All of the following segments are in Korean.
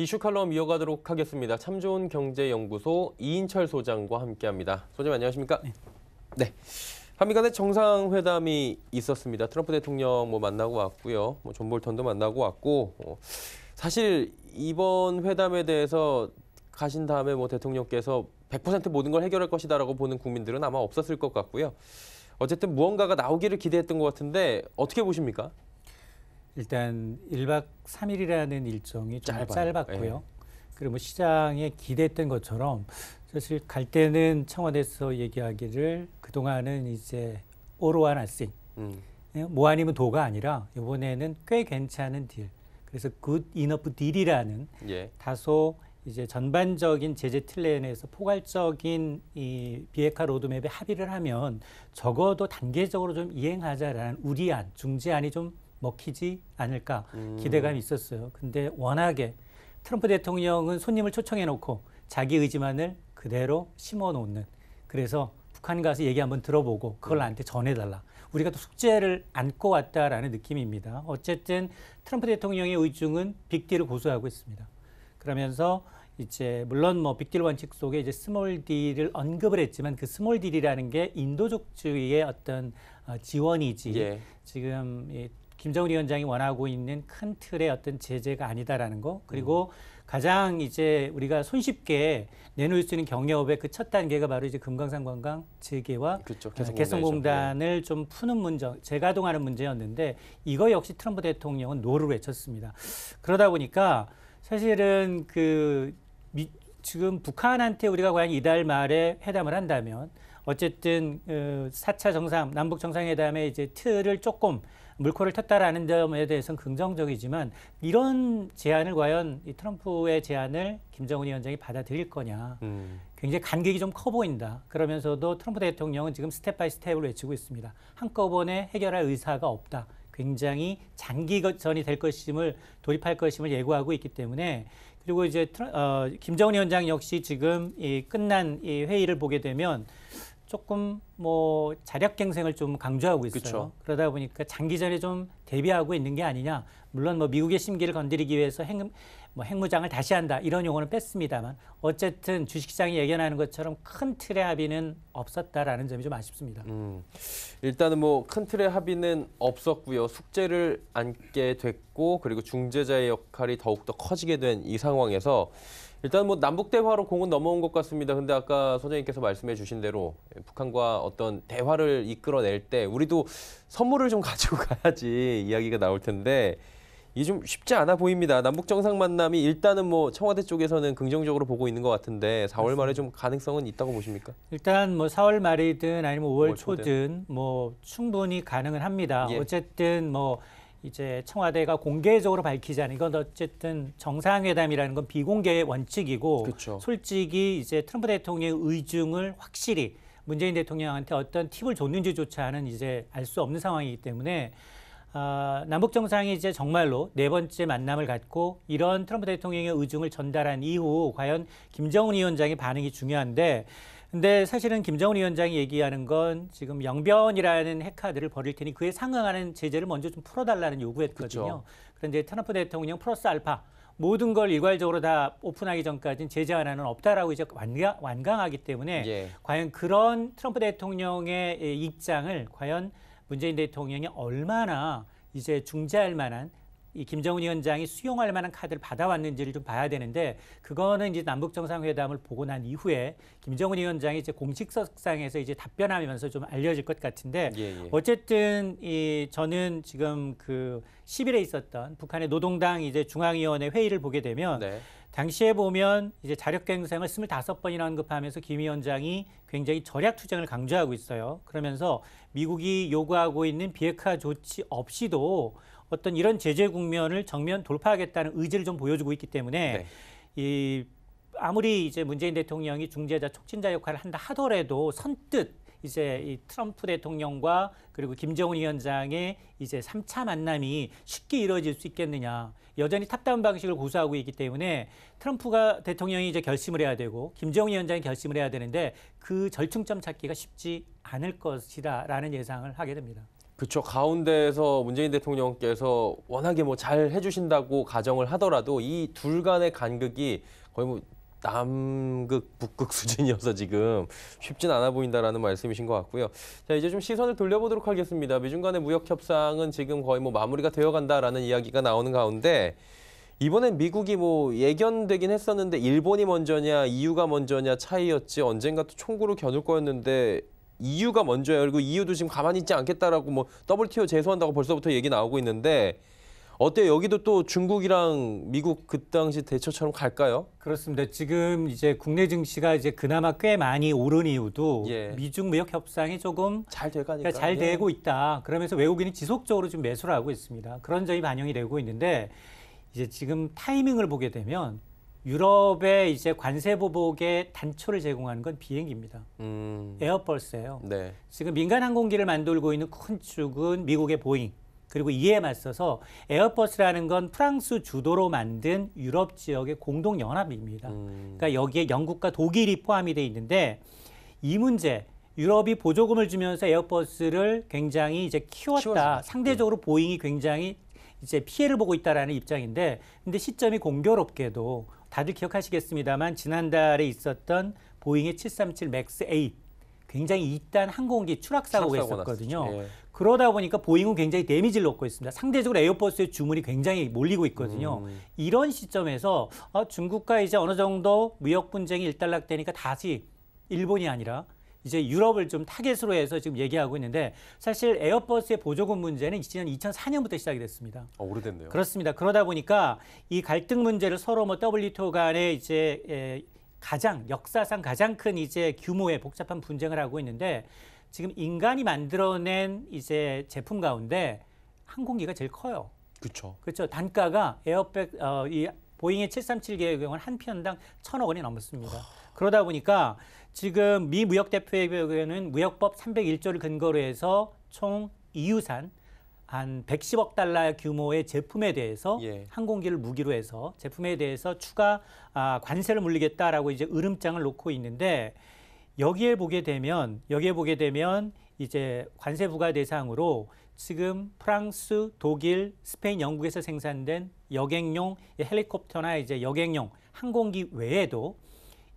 이슈 칼럼 이어가도록 하겠습니다. 참 좋은 경제연구소 이인철 소장과 함께합니다. 소장님 안녕하십니까? 네. 한미 간의 정상회담이 있었습니다. 트럼프 대통령 만나고 왔고요. 존 볼턴도 만나고 왔고 사실 이번 회담에 대해서 가신 다음에 대통령께서 100% 모든 걸 해결할 것이다라고 보는 국민들은 아마 없었을 것 같고요. 어쨌든 무언가가 나오기를 기대했던 것 같은데 어떻게 보십니까? 일단 1박 3일이라는 일정이 좀 짧았고요. 네. 그리고 시장에 기대했던 것처럼 사실 갈 때는 청와대에서 얘기하기를 그동안은 이제 all or nothing, 뭐 아니면 도가 아니라 이번에는 꽤 괜찮은 딜. 그래서 good enough deal이라는 다소 이제 전반적인 제재 틀에 내에서 포괄적인 이 비핵화 로드맵에 합의를 하면 적어도 단계적으로 좀 이행하자라는 우리안, 중재안이 좀 먹히지 않을까 기대감이 있었어요. 근데 워낙에 트럼프 대통령은 손님을 초청해 놓고 자기 의지만을 그대로 심어 놓는, 그래서 북한 가서 얘기 한번 들어보고 그걸 나한테 전해달라. 우리가 또 숙제를 안고 왔다라는 느낌입니다. 어쨌든 트럼프 대통령의 의중은 빅딜을 고수하고 있습니다. 그러면서 이제 물론 빅딜 원칙 속에 이제 스몰 딜을 언급을 했지만 그 스몰 딜이라는 게 인도주의의 어떤 지원이지 지금 김정은 위원장이 원하고 있는 큰 틀의 어떤 제재가 아니다라는 거. 그리고 가장 이제 우리가 손쉽게 내놓을 수 있는 경협의 그 첫 단계가 바로 이제 금강산 관광 재개와 개성공단을 좀 푸는 문제, 재가동하는 문제였는데 이거 역시 트럼프 대통령은 노를 외쳤습니다. 그러다 보니까 사실은 지금 북한한테 우리가 과연 이달 말에 회담을 한다면 어쨌든 4차 남북 정상회담의 이제 틀을 조금 물꼬를 텄다라는 점에 대해서는 긍정적이지만 이런 제안을 과연 이 트럼프의 제안을 김정은 위원장이 받아들일 거냐. 굉장히 간격이 좀 커 보인다. 그러면서도 트럼프 대통령은 지금 스텝 바이 스텝을 외치고 있습니다. 한꺼번에 해결할 의사가 없다. 굉장히 장기전이 될 것임을, 돌입할 것임을 예고하고 있기 때문에, 그리고 이제 김정은 위원장 역시 지금 끝난 이 회의를 보게 되면 조금 자력갱생을 좀 강조하고 있어요. 그쵸. 그러다 보니까 장기전에 좀 대비하고 있는 게 아니냐. 물론 미국의 심기를 건드리기 위해서 핵무장을 다시 한다 이런 용어는 뺐습니다만 어쨌든 주식시장이 예견하는 것처럼 큰 틀의 합의는 없었다라는 점이 좀 아쉽습니다. 일단은 큰 틀의 합의는 없었고요. 숙제를 안게 됐고 그리고 중재자의 역할이 더욱더 커지게 된 이 상황에서 일단 남북 대화로 공은 넘어온 것 같습니다. 근데 아까 소장님께서 말씀해 주신 대로 북한과 어떤 대화를 이끌어낼 때 우리도 선물을 좀 가지고 가야지 이야기가 나올 텐데 이게 좀 쉽지 않아 보입니다. 남북 정상 만남이 일단은 청와대 쪽에서는 긍정적으로 보고 있는 것 같은데 4월 말에 좀 가능성은 있다고 보십니까? 일단 4월 말이든 아니면 5월 초든 충분히 가능은 합니다. 어쨌든 이제 청와대가 공개적으로 밝히지 않은 건 어쨌든 정상회담이라는 건 비공개의 원칙이고 그쵸. 솔직히 이제 트럼프 대통령의 의중을 확실히 문재인 대통령한테 어떤 팁을 줬는지조차는 이제 알 수 없는 상황이기 때문에 남북 정상이 이제 정말로 4번째 만남을 갖고 이런 트럼프 대통령의 의중을 전달한 이후 과연 김정은 위원장의 반응이 중요한데, 근데 사실은 김정은 위원장이 얘기하는 건 지금 영변이라는 핵카드를 벌일 테니 그에 상응하는 제재를 먼저 좀 풀어달라는 요구했거든요. 그쵸. 그런데 트럼프 대통령 플러스 알파 모든 걸 일괄적으로 다 오픈하기 전까지는 제재 하나는 없다라고 이제 완강하기 때문에 과연 그런 트럼프 대통령의 입장을 과연 문재인 대통령이 얼마나 이제 중재할 만한 이 김정은 위원장이 수용할 만한 카드를 받아왔는지를 좀 봐야 되는데 그거는 이제 남북 정상회담을 보고 난 이후에 김정은 위원장이 이제 공식석상에서 이제 답변하면서 좀 알려질 것 같은데 어쨌든 저는 지금 10일에 있었던 북한의 노동당 이제 중앙위원회 회의를 보게 되면 당시에 보면 이제 자력갱생을 25번이나 언급하면서 김 위원장이 굉장히 전략투쟁을 강조하고 있어요. 그러면서 미국이 요구하고 있는 비핵화 조치 없이도 어떤 이런 제재 국면을 정면 돌파하겠다는 의지를 좀 보여주고 있기 때문에 아무리 이제 문재인 대통령이 중재자, 촉진자 역할을 한다 하더라도 선뜻 이제 이 트럼프 대통령과 그리고 김정은 위원장의 이제 3차 만남이 쉽게 이루어질 수 있겠느냐. 여전히 탑다운 방식을 고수하고 있기 때문에 트럼프가 대통령이 이제 결심을 해야 되고 김정은 위원장이 결심을 해야 되는데 그 절충점 찾기가 쉽지 않을 것이다라는 예상을 하게 됩니다. 그렇죠. 가운데에서 문재인 대통령께서 워낙에 뭐 잘 해주신다고 가정을 하더라도 이 둘 간의 간극이 거의 뭐 남극, 북극 수준이어서 지금 쉽진 않아 보인다라는 말씀이신 것 같고요. 자, 이제 좀 시선을 돌려보도록 하겠습니다. 미중 간의 무역 협상은 지금 거의 뭐 마무리가 되어간다라는 이야기가 나오는 가운데 이번엔 미국이 뭐 예견되긴 했었는데 일본이 먼저냐, EU가 먼저냐 차이였지 언젠가 또 총구를 겨눌 거였는데 EU가 먼저예요. 그리고 EU도 지금 가만히 있지 않겠다라고 뭐 WTO 제소한다고 벌써부터 얘기 나오고 있는데 어때요? 여기도 또 중국이랑 미국 그 당시 대처처럼 갈까요? 그렇습니다. 지금 이제 국내 증시가 이제 그나마 꽤 많이 오른 이유도 예. 미중 무역 협상이 조금 잘 돼가니까. 잘 되고 있다. 그러면서 외국인이 지속적으로 좀 매수를 하고 있습니다. 그런 점이 반영이 되고 있는데 이제 지금 타이밍을 보게 되면 유럽의 이제 관세 보복의 단초를 제공하는 건 비행기입니다. 에어버스예요. 네. 지금 민간 항공기를 만들고 있는 큰 축은 미국의 보잉. 그리고 이에 맞서서 에어버스라는 건 프랑스 주도로 만든 유럽 지역의 공동 연합입니다. 그러니까 여기에 영국과 독일이 포함이 돼 있는데 이 문제 유럽이 보조금을 주면서 에어버스를 굉장히 이제 키웠다. 상대적으로 보잉이 굉장히 이제 피해를 보고 있다라는 입장인데 근데 시점이 공교롭게도 다들 기억하시겠습니다만 지난달에 있었던 보잉의 737 맥스 8 굉장히 2단 항공기 추락 사고가 있었거든요. 예. 그러다 보니까 보잉은 굉장히 데미지를 얻고 있습니다. 상대적으로 에어버스의 주문이 굉장히 몰리고 있거든요. 이런 시점에서 중국과 이제 어느 정도 무역 분쟁이 일단락되니까 다시 일본이 아니라 이제 유럽을 좀 타겟으로 해서 지금 얘기하고 있는데 사실 에어버스의 보조금 문제는 지난 2004년부터 시작이 됐습니다. 오래됐네요. 그렇습니다. 그러다 보니까 이 갈등 문제를 서로 뭐 WTO 간에 이제 역사상 가장 큰 이제 규모의 복잡한 분쟁을 하고 있는데 지금 인간이 만들어낸 이제 제품 가운데 항공기가 제일 커요. 그렇죠. 그렇죠. 단가가 이 보잉의 737개의 경우는 한 편당 1,000억 원이 넘었습니다. 그러다 보니까 지금 미 무역 대표의 경우에는 무역법 301조를 근거로 해서 총 EU산 한 110억 달러 규모의 제품에 대해서 항공기를 무기로 해서 제품에 대해서 추가 관세를 물리겠다라고 이제 으름장을 놓고 있는데 여기에 보게 되면 이제 관세 부과 대상으로 지금 프랑스, 독일, 스페인, 영국에서 생산된 여객용 헬리콥터나 이제 여객용 항공기 외에도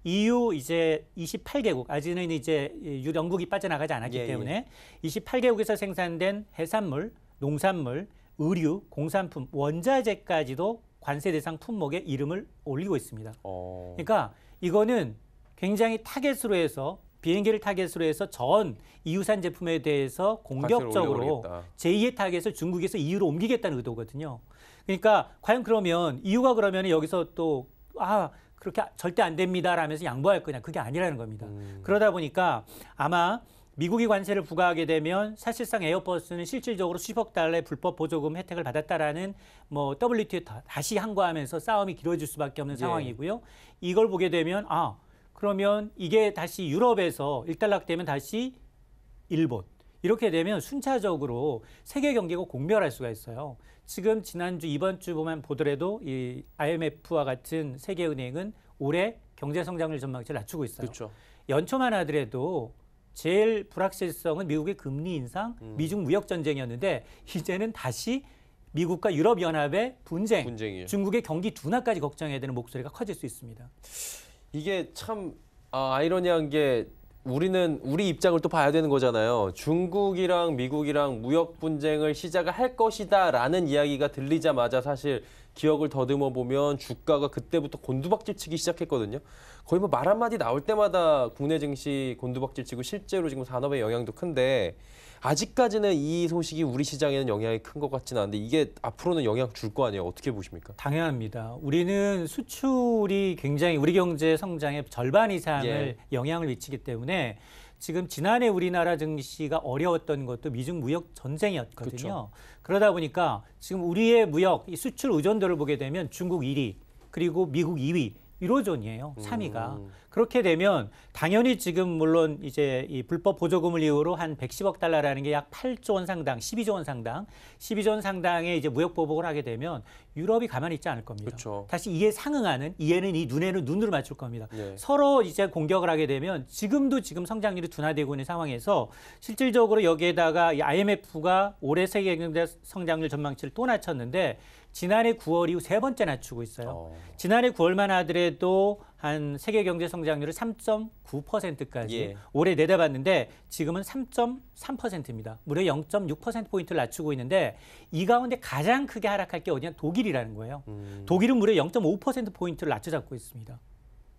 EU 이제 28개국 아직은 이제 영국이 빠져나가지 않았기 때문에 28개국에서 생산된 해산물, 농산물, 의류, 공산품, 원자재까지도 관세 대상 품목에 이름을 올리고 있습니다. 그러니까 이거는 굉장히 타겟으로 해서 비행기를 타겟으로 해서 전 EU산 제품에 대해서 공격적으로 제2의 타겟을 중국에서 EU로 옮기겠다는 의도거든요. 그러니까 과연 그러면 EU가 그러면 여기서 또 그렇게 절대 안 됩니다 라면서 양보할 거냐 그게 아니라는 겁니다. 그러다 보니까 아마 미국이 관세를 부과하게 되면 사실상 에어버스는 실질적으로 수십억 달러의 불법 보조금 혜택을 받았다라는 뭐 WTO에 다시 항거하면서 싸움이 길어질 수밖에 없는 상황이고요. 이걸 보게 되면 그러면 이게 다시 유럽에서 일단락되면 다시 일본 이렇게 되면 순차적으로 세계 경제가 공멸할 수가 있어요. 지금 지난주 이번 주만 보더라도 이 IMF와 같은 세계은행은 올해 경제 성장률 전망치를 낮추고 있어요. 그렇죠. 연초만 하더라도 제일 불확실성은 미국의 금리 인상, 미중 무역 전쟁이었는데 이제는 다시 미국과 유럽연합의 분쟁이에요. 중국의 경기 둔화까지 걱정해야 되는 목소리가 커질 수 있습니다. 이게 참 아이러니한 게 우리는 우리 입장을 또 봐야 되는 거잖아요. 중국이랑 미국이랑 무역 분쟁을 시작을 할 것이다라는 이야기가 들리자마자 사실 기억을 더듬어 보면 주가가 그때부터 곤두박질 치기 시작했거든요. 거의 뭐 말 한마디 나올 때마다 국내 증시 곤두박질 치고 실제로 지금 산업의 영향도 큰데 아직까지는 이 소식이 우리 시장에는 영향이 큰 것 같지는 않은데 이게 앞으로는 영향 줄 거 아니에요. 어떻게 보십니까? 당연합니다. 우리는 수출이 굉장히 우리 경제 성장의 절반 이상을 영향을 미치기 때문에 지금 지난해 우리나라 증시가 어려웠던 것도 미중 무역 전쟁이었거든요. 그렇죠. 그러다 보니까 지금 우리의 무역, 이 수출 의존도를 보게 되면 중국 1위, 그리고 미국 2위, 유로존이에요. 3위가. 그렇게 되면 당연히 지금 물론 이제 이 불법 보조금을 이유로 한 110억 달러라는 게 약 8조 원 상당, 12조 원 상당, 12조 원 상당의 이제 무역 보복을 하게 되면 유럽이 가만히 있지 않을 겁니다. 그렇죠. 다시 이에 상응하는 이에는 이 눈에는 눈으로 맞출 겁니다. 네. 서로 이제 공격을 하게 되면 지금 성장률이 둔화되고 있는 상황에서 실질적으로 여기에다가 이 IMF가 올해 세계 경제 성장률 전망치를 또 낮췄는데 지난해 9월 이후 세 번째 낮추고 있어요. 지난해 9월만 하더라도 한 세계 경제 성장률을 3.9%까지 예. 올해 내다봤는데 지금은 3.3%입니다. 무려 0.6%포인트를 낮추고 있는데 이 가운데 가장 크게 하락할 게 어디냐? 독일이라는 거예요. 독일은 무려 0.5%포인트를 낮춰잡고 있습니다.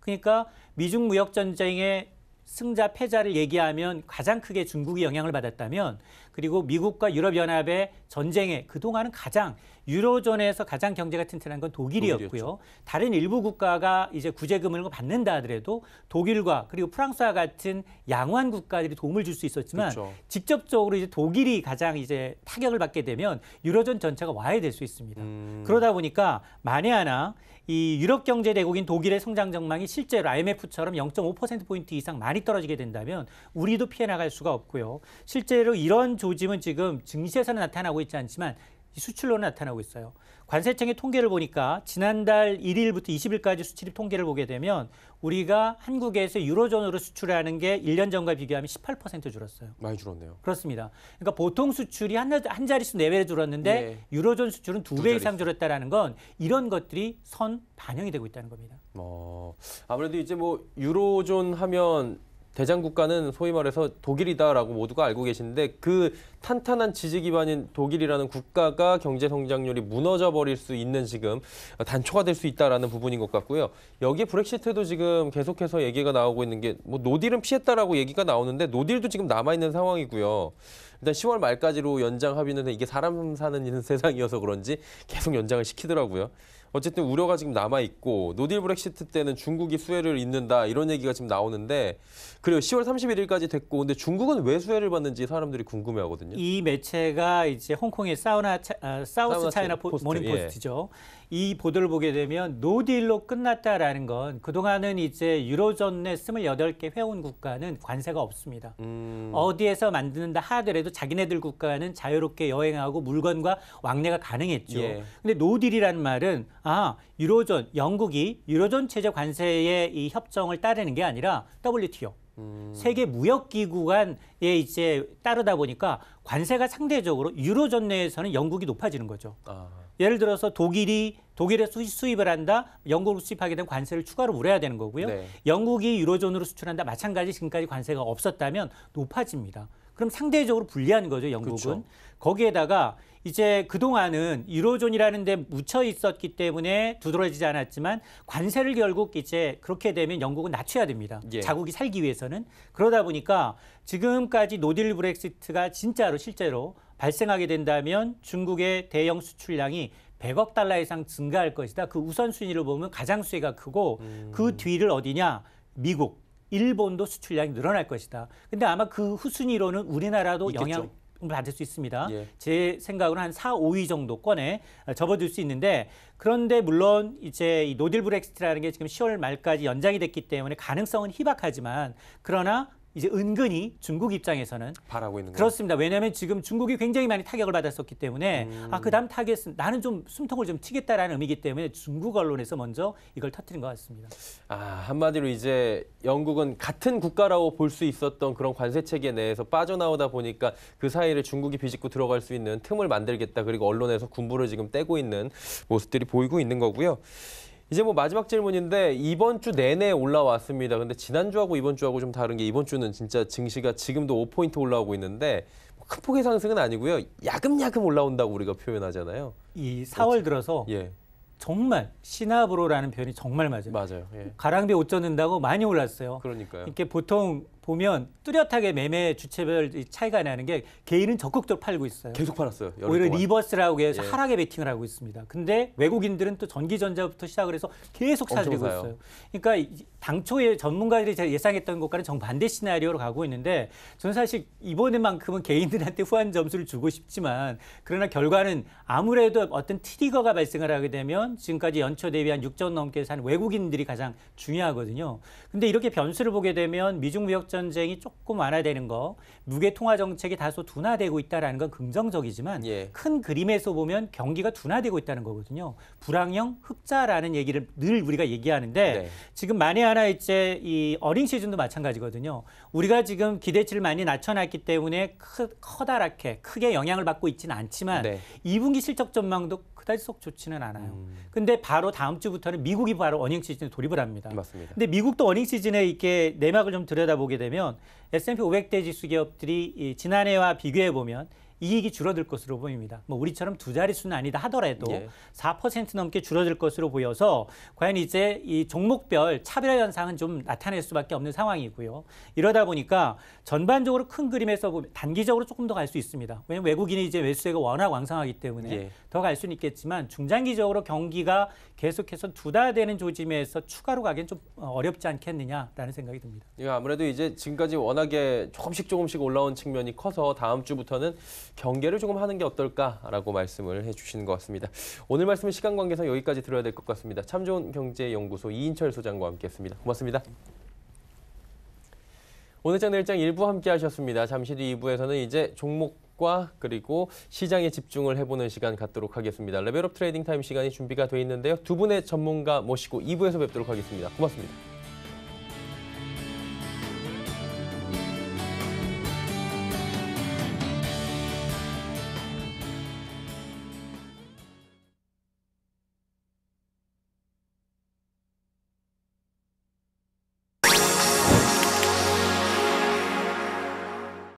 그러니까 미중 무역 전쟁의 승자 패자를 얘기하면 가장 크게 중국이 영향을 받았다면 그리고 미국과 유럽연합의 전쟁에 그동안은 가장 유로존에서 가장 경제가 튼튼한 건 독일이었고요. 독일이었죠. 다른 일부 국가가 이제 구제금을 받는다 하더라도 독일과 그리고 프랑스와 같은 양호한 국가들이 도움을 줄 수 있었지만 그렇죠. 직접적으로 이제 독일이 가장 이제 타격을 받게 되면 유로존 전체가 와해될 수 있습니다. 그러다 보니까 만에 하나 이 유럽 경제 대국인 독일의 성장 전망이 실제로 IMF처럼 0.5%포인트 이상 많이 떨어지게 된다면 우리도 피해 나갈 수가 없고요. 실제로 이런 조짐은 지금 증시에서는 나타나고 있지 않지만 수출로는 나타나고 있어요. 관세청의 통계를 보니까 지난달 1일부터 20일까지 수출입 통계를 보게 되면 우리가 한국에서 유로존으로 수출하는 게 1년 전과 비교하면 18% 줄었어요. 많이 줄었네요. 그렇습니다. 그러니까 보통 수출이 한 자릿수 내외로 줄었는데 네. 유로존 수출은 2배 이상 줄었다라는 건 이런 것들이 반영이 되고 있다는 겁니다. 아무래도 이제 뭐 유로존 하면 대장 국가는 소위 말해서 독일이다라고 모두가 알고 계시는데 그 탄탄한 지지 기반인 독일이라는 국가가 경제 성장률이 무너져 버릴 수 있는 지금 단초가 될 수 있다라는 부분인 것 같고요. 여기에 브렉시트도 지금 계속해서 얘기가 나오고 있는 게 뭐 노딜은 피했다라고 얘기가 나오는데 노딜도 지금 남아 있는 상황이고요. 일단 10월 말까지로 연장 합의는 이게 사람 사는 세상이어서 그런지 계속 연장을 시키더라고요. 어쨌든 우려가 지금 남아있고 노딜 브렉시트 때는 중국이 수혜를 잇는다 이런 얘기가 지금 나오는데 그리고 10월 31일까지 됐고 근데 중국은 왜 수혜를 받는지 사람들이 궁금해하거든요. 이 매체가 이제 홍콩의 사우스 차이나 모닝 포스트죠. 이 보도를 보게 되면 노딜로 끝났다라는 건 그동안은 이제 유로존 내 28개 회원 국가는 관세가 없습니다. 어디에서 만드는다 하더라도 자기네들 국가는 자유롭게 여행하고 물건과 왕래가 가능했죠. 근데 노딜이라는 말은 유로존, 영국이 유로존 체제 관세의 이 협정을 따르는 게 아니라 WTO. 세계 무역기구간에 이제 따르다 보니까 관세가 상대적으로 유로존 내에서는 영국이 높아지는 거죠. 예를 들어서 독일에 수입을 한다, 영국으로 수입하게 되면 관세를 추가로 물어야 되는 거고요. 네. 영국이 유로존으로 수출한다, 마찬가지 지금까지 관세가 없었다면 높아집니다. 그럼 상대적으로 불리한 거죠, 영국은. 그렇죠. 거기에다가 이제 그동안은 유로존이라는 데 묻혀 있었기 때문에 두드러지지 않았지만 관세를 결국 이제 그렇게 되면 영국은 낮춰야 됩니다. 자국이 살기 위해서는. 그러다 보니까 지금까지 노딜 브렉시트가 진짜로 실제로 발생하게 된다면 중국의 대형 수출량이 100억 달러 이상 증가할 것이다. 그 우선순위를 보면 가장 수혜가 크고 그 뒤를 어디냐? 미국, 일본도 수출량이 늘어날 것이다. 근데 아마 그 후순위로는 우리나라도 있겠죠. 영향을 받을 수 있습니다. 제 생각으로는 한 4, 5위 정도권에 접어들 수 있는데 그런데 물론 이제 이 노딜 브렉시트라는 게 지금 10월 말까지 연장이 됐기 때문에 가능성은 희박하지만 그러나 이제 은근히 중국 입장에서는 바라고 있는 거예요. 그렇습니다. 왜냐하면 지금 중국이 굉장히 많이 타격을 받았었기 때문에 그다음 타겟은 나는 좀 숨통을 좀 튀겠다라는 의미이기 때문에 중국 언론에서 먼저 이걸 터뜨린 것 같습니다. 한마디로 이제 영국은 같은 국가라고 볼 수 있었던 그런 관세 체계 내에서 빠져나오다 보니까 그 사이를 중국이 비집고 들어갈 수 있는 틈을 만들겠다. 그리고 언론에서 군부를 지금 떼고 있는 모습들이 보이고 있는 거고요. 이제 뭐 마지막 질문인데 이번 주 내내 올라왔습니다. 근데 지난주하고 이번 주하고 좀 다른 게 이번 주는 진짜 증시가 지금도 5포인트 올라오고 있는데 큰 폭의 상승은 아니고요. 야금야금 올라온다고 우리가 표현하잖아요. 이 4월 들어서 정말 시나브로라는 표현이 정말 맞아요. 맞아요. 가랑비에 옷 젖는다고 많이 올랐어요. 그러니까요. 이렇게 보통 보면 뚜렷하게 매매 주체별 차이가 나는 게 개인은 적극적으로 팔고 있어요. 계속 팔았어요. 여름 오히려 동안. 리버스라고 해서 예. 하락에 베팅을 하고 있습니다. 근데 외국인들은 또 전기전자부터 시작을 해서 계속 사들이고 엄청 사요. 있어요. 그러니까 당초에 전문가들이 예상했던 것과는 정반대 시나리오로 가고 있는데 저는 사실 이번에만큼은 개인들한테 후한 점수를 주고 싶지만 그러나 결과는 아무래도 어떤 트리거가 발생을 하게 되면 지금까지 연초 대비 한 6조 넘게 산 외국인들이 가장 중요하거든요. 근데 이렇게 변수를 보게 되면 미중 무역 전쟁이 조금 완화되는 거, 무게 통화 정책이 다소 둔화되고 있다라는 건 긍정적이지만 예. 큰 그림에서 보면 경기가 둔화되고 있다는 거거든요. 불황형 흑자라는 얘기를 늘 우리가 얘기하는데 네. 지금 만에 하나 이제 이 어닝 시즌도 마찬가지거든요. 우리가 지금 기대치를 많이 낮춰놨기 때문에 커다랗게 크게 영향을 받고 있지는 않지만 네. 2분기 실적 전망도 그다지 속 좋지는 않아요. 근데 바로 다음 주부터는 미국이 바로 어닝 시즌에 돌입을 합니다. 맞습니다. 근데 미국도 어닝 시즌에 이렇게 내막을 좀 들여다보게 되면 S&P 500대 지수 기업들이 이 지난해와 비교해 보면 이익이 줄어들 것으로 보입니다. 뭐 우리처럼 두 자릿수는 아니다 하더라도 예. 4% 넘게 줄어들 것으로 보여서 과연 이제 이 종목별 차별화 현상은 좀 나타낼 수밖에 없는 상황이고요. 이러다 보니까 전반적으로 큰 그림에서 보면 단기적으로 조금 더 갈 수 있습니다. 왜냐하면 외국인이 이제 매수세가 워낙 왕성하기 때문에 예. 더 갈 수는 있겠지만 중장기적으로 경기가 계속해서 두달되는 조짐에서 추가로 가기엔 좀 어렵지 않겠느냐라는 생각이 듭니다. 이거 아무래도 이제 지금까지 워낙에 조금씩 올라온 측면이 커서 다음 주부터는 경계를 조금 하는 게 어떨까라고 말씀을 해주시는 것 같습니다. 오늘 말씀은 시간 관계상 여기까지 들어야 될 것 같습니다. 참 좋은 경제연구소 이인철 소장과 함께했습니다. 고맙습니다. 오늘 장 내일장 1부 함께 하셨습니다. 잠시 뒤 2부에서는 이제 종목과 그리고 시장에 집중을 해보는 시간 갖도록 하겠습니다. 레벨업 트레이딩 타임 시간이 준비가 돼 있는데요. 두 분의 전문가 모시고 2부에서 뵙도록 하겠습니다. 고맙습니다.